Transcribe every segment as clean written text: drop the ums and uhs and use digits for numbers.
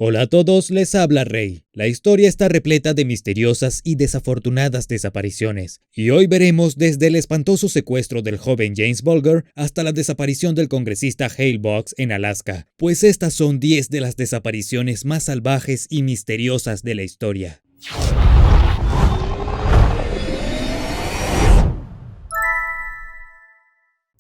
Hola a todos, les habla Rey. La historia está repleta de misteriosas y desafortunadas desapariciones, y hoy veremos desde el espantoso secuestro del joven James Bulger hasta la desaparición del congresista Hale Boggs en Alaska, pues estas son 10 de las desapariciones más salvajes y misteriosas de la historia.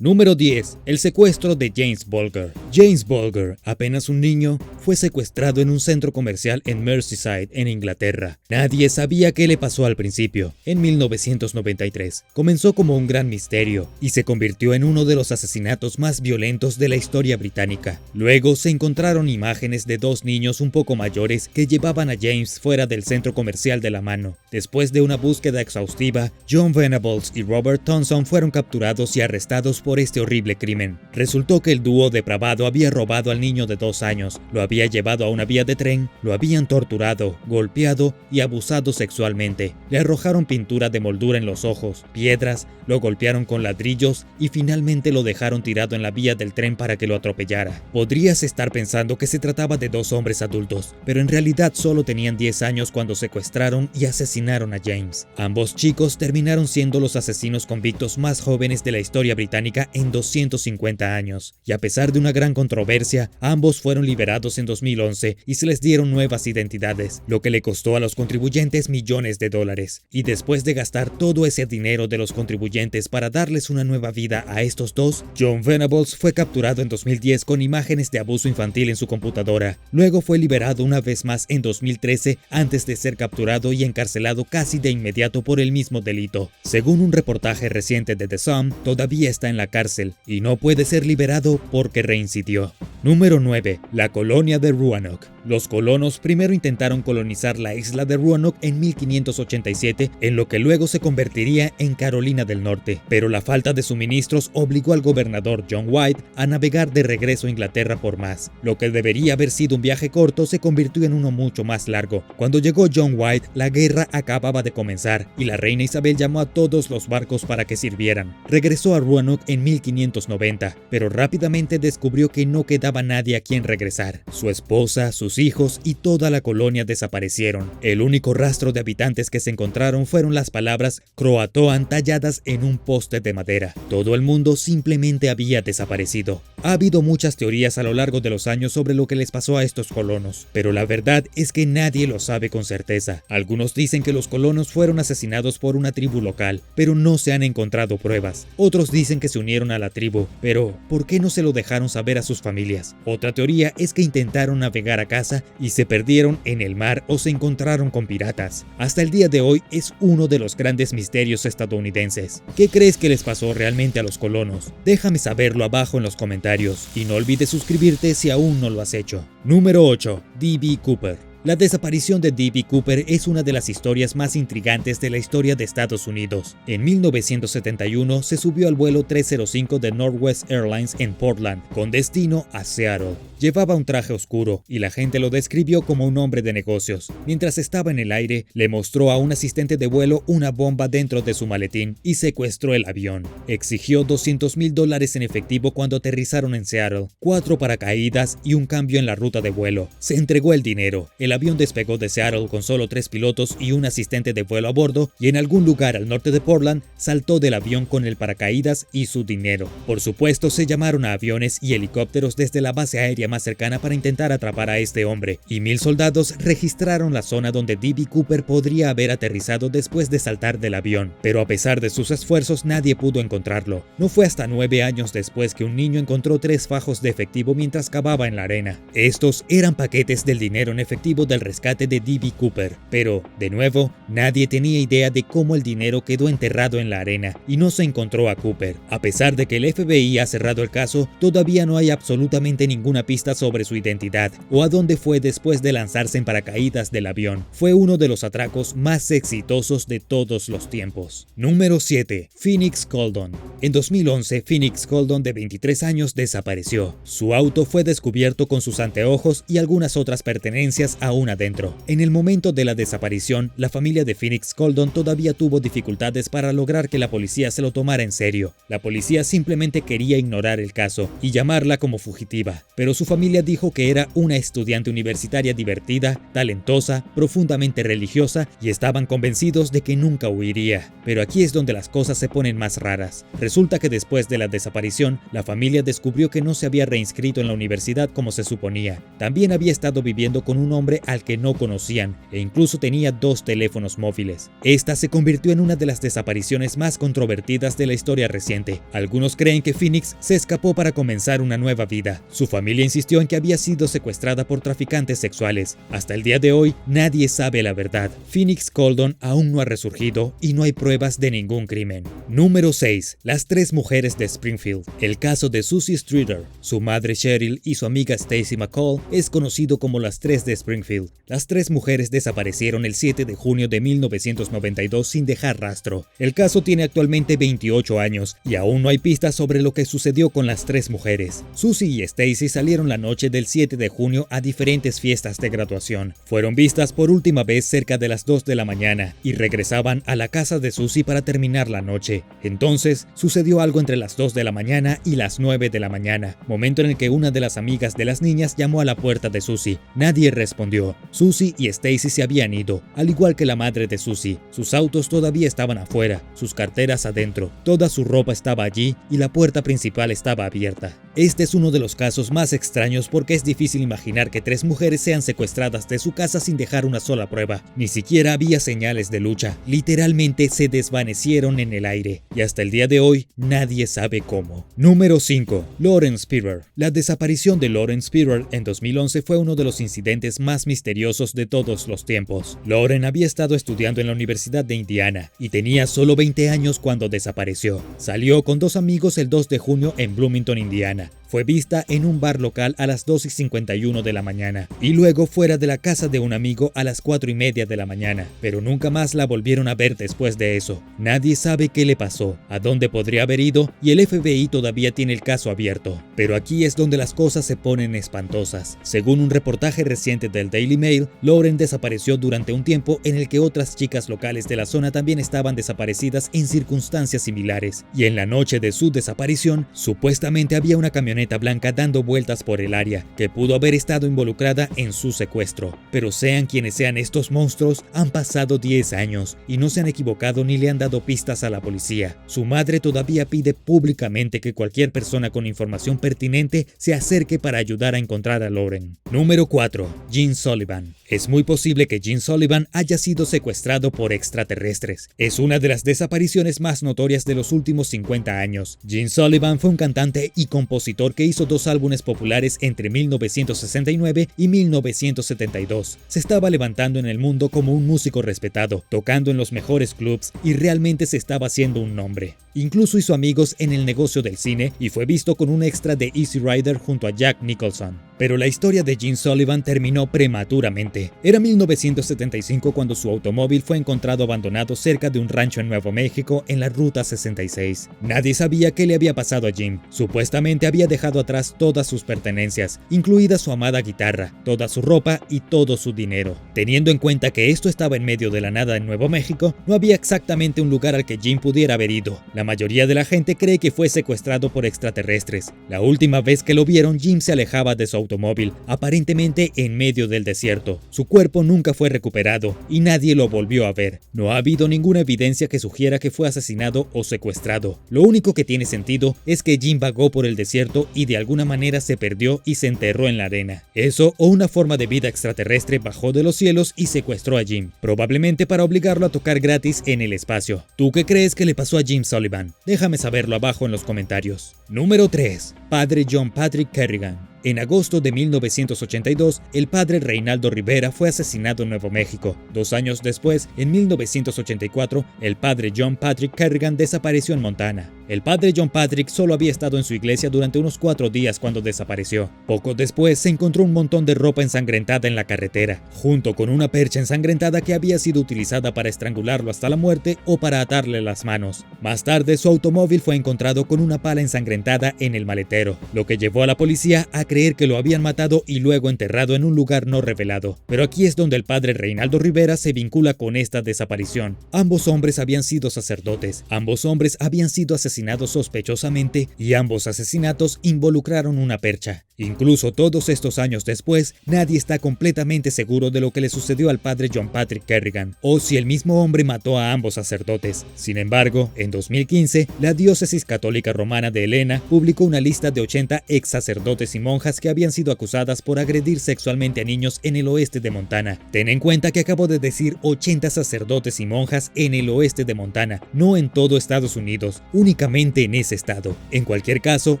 Número 10. El secuestro de James Bulger. James Bulger, apenas un niño, fue secuestrado en un centro comercial en Merseyside, en Inglaterra. Nadie sabía qué le pasó al principio. En 1993, comenzó como un gran misterio y se convirtió en uno de los asesinatos más violentos de la historia británica. Luego se encontraron imágenes de dos niños un poco mayores que llevaban a James fuera del centro comercial de la mano. Después de una búsqueda exhaustiva, John Venables y Robert Thompson fueron capturados y arrestados por este horrible crimen. Resultó que el dúo depravado había robado al niño de 2 años, lo había llevado a una vía de tren, lo habían torturado, golpeado y abusado sexualmente. Le arrojaron pintura de moldura en los ojos, piedras, lo golpearon con ladrillos y finalmente lo dejaron tirado en la vía del tren para que lo atropellara. Podrías estar pensando que se trataba de dos hombres adultos, pero en realidad solo tenían 10 años cuando secuestraron y asesinaron a James. Ambos chicos terminaron siendo los asesinos convictos más jóvenes de la historia británica en 250 años, y a pesar de una gran controversia, ambos fueron liberados en 2011 y se les dieron nuevas identidades, lo que le costó a los contribuyentes millones de dólares. Y después de gastar todo ese dinero de los contribuyentes para darles una nueva vida a estos dos, John Venables fue capturado en 2010 con imágenes de abuso infantil en su computadora. Luego fue liberado una vez más en 2013 antes de ser capturado y encarcelado casi de inmediato por el mismo delito. Según un reportaje reciente de The Sun, todavía está en la cárcel y no puede ser liberado porque reincidió. Número 9. La colonia de Roanoke. Los colonos primero intentaron colonizar la isla de Roanoke en 1587, en lo que luego se convertiría en Carolina del Norte, pero la falta de suministros obligó al gobernador John White a navegar de regreso a Inglaterra por más. Lo que debería haber sido un viaje corto se convirtió en uno mucho más largo. Cuando llegó John White, la guerra acababa de comenzar y la reina Isabel llamó a todos los barcos para que sirvieran. Regresó a Roanoke en 1590, pero rápidamente descubrió que no quedaba nadie a quien regresar. Su esposa, sus hijos y toda la colonia desaparecieron. El único rastro de habitantes que se encontraron fueron las palabras Croatoan talladas en un poste de madera. Todo el mundo simplemente había desaparecido. Ha habido muchas teorías a lo largo de los años sobre lo que les pasó a estos colonos, pero la verdad es que nadie lo sabe con certeza. Algunos dicen que los colonos fueron asesinados por una tribu local, pero no se han encontrado pruebas. Otros dicen que se unieron a la tribu, pero ¿por qué no se lo dejaron saber a sus familias? Otra teoría es que intentaron navegar a casa y se perdieron en el mar o se encontraron con piratas. Hasta el día de hoy es uno de los grandes misterios estadounidenses. ¿Qué crees que les pasó realmente a los colonos? Déjame saberlo abajo en los comentarios y no olvides suscribirte si aún no lo has hecho. Número 8. D.B. Cooper. La desaparición de D.B. Cooper es una de las historias más intrigantes de la historia de Estados Unidos. En 1971 se subió al vuelo 305 de Northwest Airlines en Portland, con destino a Seattle. Llevaba un traje oscuro y la gente lo describió como un hombre de negocios. Mientras estaba en el aire, le mostró a un asistente de vuelo una bomba dentro de su maletín y secuestró el avión. Exigió $200,000 en efectivo cuando aterrizaron en Seattle, 4 paracaídas y un cambio en la ruta de vuelo. Se entregó el dinero. El avión despegó de Seattle con solo 3 pilotos y un asistente de vuelo a bordo, y en algún lugar al norte de Portland saltó del avión con el paracaídas y su dinero. Por supuesto, se llamaron a aviones y helicópteros desde la base aérea más cercana para intentar atrapar a este hombre, y 1000 soldados registraron la zona donde D.B. Cooper podría haber aterrizado después de saltar del avión, pero a pesar de sus esfuerzos nadie pudo encontrarlo. No fue hasta 9 años después que un niño encontró 3 fajos de efectivo mientras cavaba en la arena. Estos eran paquetes del dinero en efectivo del rescate de D.B. Cooper, pero, de nuevo, nadie tenía idea de cómo el dinero quedó enterrado en la arena y no se encontró a Cooper. A pesar de que el FBI ha cerrado el caso, todavía no hay absolutamente ninguna pista sobre su identidad o a dónde fue después de lanzarse en paracaídas del avión. Fue uno de los atracos más exitosos de todos los tiempos. Número 7. Phoenix Coldon. En 2011, Phoenix Coldon, de 23 años, desapareció. Su auto fue descubierto con sus anteojos y algunas otras pertenencias aún adentro. En el momento de la desaparición, la familia de Phoenix Coldon todavía tuvo dificultades para lograr que la policía se lo tomara en serio. La policía simplemente quería ignorar el caso y llamarla como fugitiva, pero su familia dijo que era una estudiante universitaria divertida, talentosa, profundamente religiosa y estaban convencidos de que nunca huiría. Pero aquí es donde las cosas se ponen más raras. Resulta que después de la desaparición, la familia descubrió que no se había reinscrito en la universidad como se suponía. También había estado viviendo con un hombre al que no conocían e incluso tenía 2 teléfonos móviles. Esta se convirtió en una de las desapariciones más controvertidas de la historia reciente. Algunos creen que Phoenix se escapó para comenzar una nueva vida. Su familia insistió en que había sido secuestrada por traficantes sexuales. Hasta el día de hoy, nadie sabe la verdad. Phoenix Coldon aún no ha resurgido y no hay pruebas de ningún crimen. Número 6. Las 3 mujeres de Springfield. El caso de Susie Streeter, su madre Cheryl y su amiga Stacy McCall es conocido como las 3 de Springfield. Las 3 mujeres desaparecieron el 7 de junio de 1992 sin dejar rastro. El caso tiene actualmente 28 años y aún no hay pistas sobre lo que sucedió con las 3 mujeres. Susie y Stacy salieron la noche del 7 de junio a diferentes fiestas de graduación. Fueron vistas por última vez cerca de las 2 de la mañana y regresaban a la casa de Susie para terminar la noche. Entonces, sucedió algo entre las 2 de la mañana y las 9 de la mañana, momento en el que una de las amigas de las niñas llamó a la puerta de Susie. Nadie respondió. Susie y Stacy se habían ido, al igual que la madre de Susie. Sus autos todavía estaban afuera, sus carteras adentro, toda su ropa estaba allí y la puerta principal estaba abierta. Este es uno de los casos más extraños porque es difícil imaginar que 3 mujeres sean secuestradas de su casa sin dejar una sola prueba. Ni siquiera había señales de lucha, literalmente se desvanecieron en el aire y hasta el día de hoy nadie sabe cómo. Número 5. Lauren Spierer. La desaparición de Lauren Spierer en 2011 fue uno de los incidentes más misteriosos de todos los tiempos. Lauren había estado estudiando en la Universidad de Indiana y tenía solo 20 años cuando desapareció. Salió con 2 amigos el 2 de junio en Bloomington, Indiana. Fue vista en un bar local a las 2:51 de la mañana y luego fuera de la casa de un amigo a las 4:30 de la mañana, pero nunca más la volvieron a ver después de eso. Nadie sabe qué le pasó, a dónde podría haber ido y el FBI todavía tiene el caso abierto. Pero aquí es donde las cosas se ponen espantosas. Según un reportaje reciente del Daily Mail, Lauren desapareció durante un tiempo en el que otras chicas locales de la zona también estaban desaparecidas en circunstancias similares, y en la noche de su desaparición, supuestamente había una camioneta blanca dando vueltas por el área, que pudo haber estado involucrada en su secuestro. Pero sean quienes sean estos monstruos, han pasado 10 años y no se han equivocado ni le han dado pistas a la policía. Su madre todavía pide públicamente que cualquier persona con información pertinente se acerque para ayudar a encontrar a Lauren. Número 4. Jean Sullivan. Es muy posible que Jean Sullivan haya sido secuestrado por extraterrestres. Es una de las desapariciones más notorias de los últimos 50 años. Jean Sullivan fue un cantante y compositor que hizo 2 álbumes populares entre 1969 y 1972. Se estaba levantando en el mundo como un músico respetado, tocando en los mejores clubs y realmente se estaba haciendo un nombre. Incluso hizo amigos en el negocio del cine y fue visto con un extra de Easy Rider junto a Jack Nicholson. Pero la historia de Jean Sullivan terminó prematuramente. Era 1975 cuando su automóvil fue encontrado abandonado cerca de un rancho en Nuevo México en la Ruta 66. Nadie sabía qué le había pasado a Jim. Supuestamente había dejado atrás todas sus pertenencias, incluida su amada guitarra, toda su ropa y todo su dinero. Teniendo en cuenta que esto estaba en medio de la nada en Nuevo México, no había exactamente un lugar al que Jim pudiera haber ido. La mayoría de la gente cree que fue secuestrado por extraterrestres. La última vez que lo vieron, Jim se alejaba de su automóvil, aparentemente en medio del desierto. Su cuerpo nunca fue recuperado y nadie lo volvió a ver. No ha habido ninguna evidencia que sugiera que fue asesinado o secuestrado. Lo único que tiene sentido es que Jim vagó por el desierto y de alguna manera se perdió y se enterró en la arena. Eso o una forma de vida extraterrestre bajó de los cielos y secuestró a Jim, probablemente para obligarlo a tocar gratis en el espacio. ¿Tú qué crees que le pasó a Jim Sullivan? Déjame saberlo abajo en los comentarios. Número 3. Padre John Patrick Kerrigan. En agosto de 1982, el padre Reinaldo Rivera fue asesinado en Nuevo México. 2 años después, en 1984, el padre John Patrick Kerrigan desapareció en Montana. El padre John Patrick solo había estado en su iglesia durante unos 4 días cuando desapareció. Poco después, se encontró un montón de ropa ensangrentada en la carretera, junto con una percha ensangrentada que había sido utilizada para estrangularlo hasta la muerte o para atarle las manos. Más tarde, su automóvil fue encontrado con una pala ensangrentada en el maletero extranjero, lo que llevó a la policía a creer que lo habían matado y luego enterrado en un lugar no revelado. Pero aquí es donde el padre Reinaldo Rivera se vincula con esta desaparición. Ambos hombres habían sido sacerdotes, ambos hombres habían sido asesinados sospechosamente y ambos asesinatos involucraron una percha. Incluso todos estos años después, nadie está completamente seguro de lo que le sucedió al padre John Patrick Kerrigan, o si el mismo hombre mató a ambos sacerdotes. Sin embargo, en 2015, la diócesis católica romana de Helena publicó una lista de 80 ex sacerdotes y monjas que habían sido acusadas por agredir sexualmente a niños en el oeste de Montana. Ten en cuenta que acabo de decir 80 sacerdotes y monjas en el oeste de Montana, no en todo Estados Unidos, únicamente en ese estado. En cualquier caso,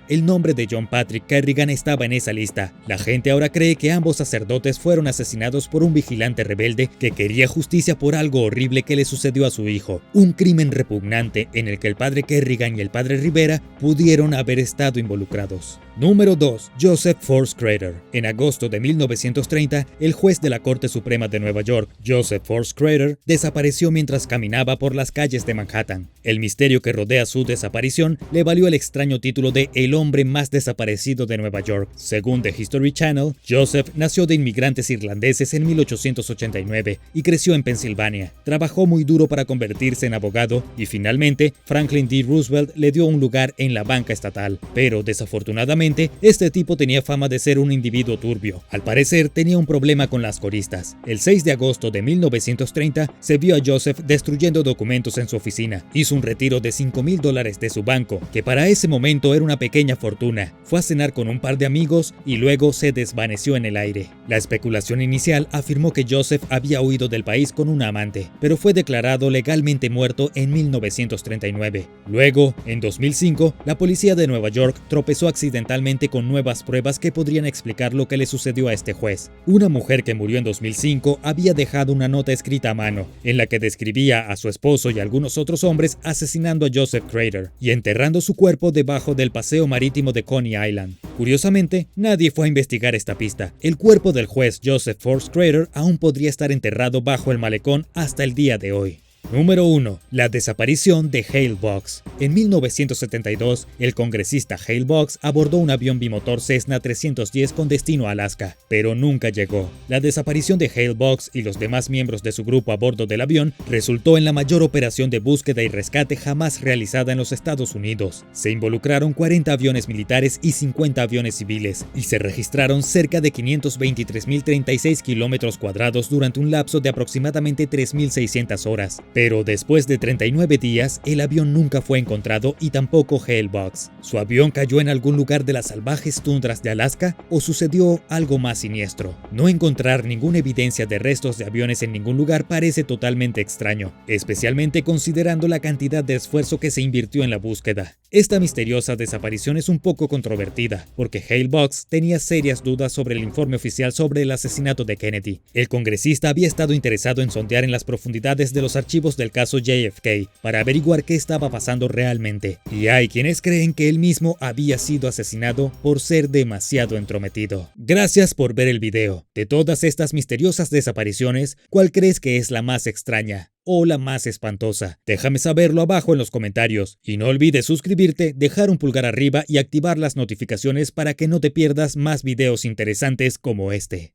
el nombre de John Patrick Kerrigan estaba en esa lista. La gente ahora cree que ambos sacerdotes fueron asesinados por un vigilante rebelde que quería justicia por algo horrible que le sucedió a su hijo, un crimen repugnante en el que el padre Kerrigan y el padre Rivera pudieron haber estado involucrados. Número 2. Joseph Force Crater. En agosto de 1930, el juez de la Corte Suprema de Nueva York, Joseph Force Crater, desapareció mientras caminaba por las calles de Manhattan. El misterio que rodea su desaparición le valió el extraño título de el hombre más desaparecido de Nueva York. Según The History Channel, Joseph nació de inmigrantes irlandeses en 1889 y creció en Pensilvania. Trabajó muy duro para convertirse en abogado y finalmente Franklin D. Roosevelt le dio un lugar en la banca estatal. Pero desafortunadamente, este tipo tenía fama de ser un individuo turbio. Al parecer, tenía un problema con las coristas. El 6 de agosto de 1930 se vio a Joseph destruyendo documentos en su oficina. Hizo un retiro de $5,000 de su banco, que para ese momento era una pequeña fortuna. Fue a cenar con un par de amigos y luego se desvaneció en el aire. La especulación inicial afirmó que Joseph había huido del país con una amante, pero fue declarado legalmente muerto en 1939. Luego, en 2005, la policía de Nueva York tropezó accidentalmente con nuevas pruebas que podrían explicar lo que le sucedió a este juez. Una mujer que murió en 2005 había dejado una nota escrita a mano, en la que describía a su esposo y algunos otros hombres asesinando a Joseph Crater y enterrando su cuerpo debajo del paseo marítimo de Coney Island. Curiosamente, nadie fue a investigar esta pista. El cuerpo del juez Joseph Force Crater aún podría estar enterrado bajo el malecón hasta el día de hoy. Número 1. La desaparición de Hale Box. En 1972, el congresista Hale Box abordó un avión bimotor Cessna 310 con destino a Alaska, pero nunca llegó. La desaparición de Hale Box y los demás miembros de su grupo a bordo del avión resultó en la mayor operación de búsqueda y rescate jamás realizada en los Estados Unidos. Se involucraron 40 aviones militares y 50 aviones civiles, y se registraron cerca de 523.036 kilómetros cuadrados durante un lapso de aproximadamente 3.600 horas. Pero después de 39 días, el avión nunca fue encontrado y tampoco Hale Box. ¿Su avión cayó en algún lugar de las salvajes tundras de Alaska o sucedió algo más siniestro? No encontrar ninguna evidencia de restos de aviones en ningún lugar parece totalmente extraño, especialmente considerando la cantidad de esfuerzo que se invirtió en la búsqueda. Esta misteriosa desaparición es un poco controvertida, porque Hale Box tenía serias dudas sobre el informe oficial sobre el asesinato de Kennedy. El congresista había estado interesado en sondear en las profundidades de los archivos del caso JFK para averiguar qué estaba pasando realmente, y hay quienes creen que él mismo había sido asesinado por ser demasiado entrometido. Gracias por ver el video. De todas estas misteriosas desapariciones, ¿cuál crees que es la más extraña o la más espantosa? Déjame saberlo abajo en los comentarios, y no olvides suscribirte, dejar un pulgar arriba y activar las notificaciones para que no te pierdas más videos interesantes como este.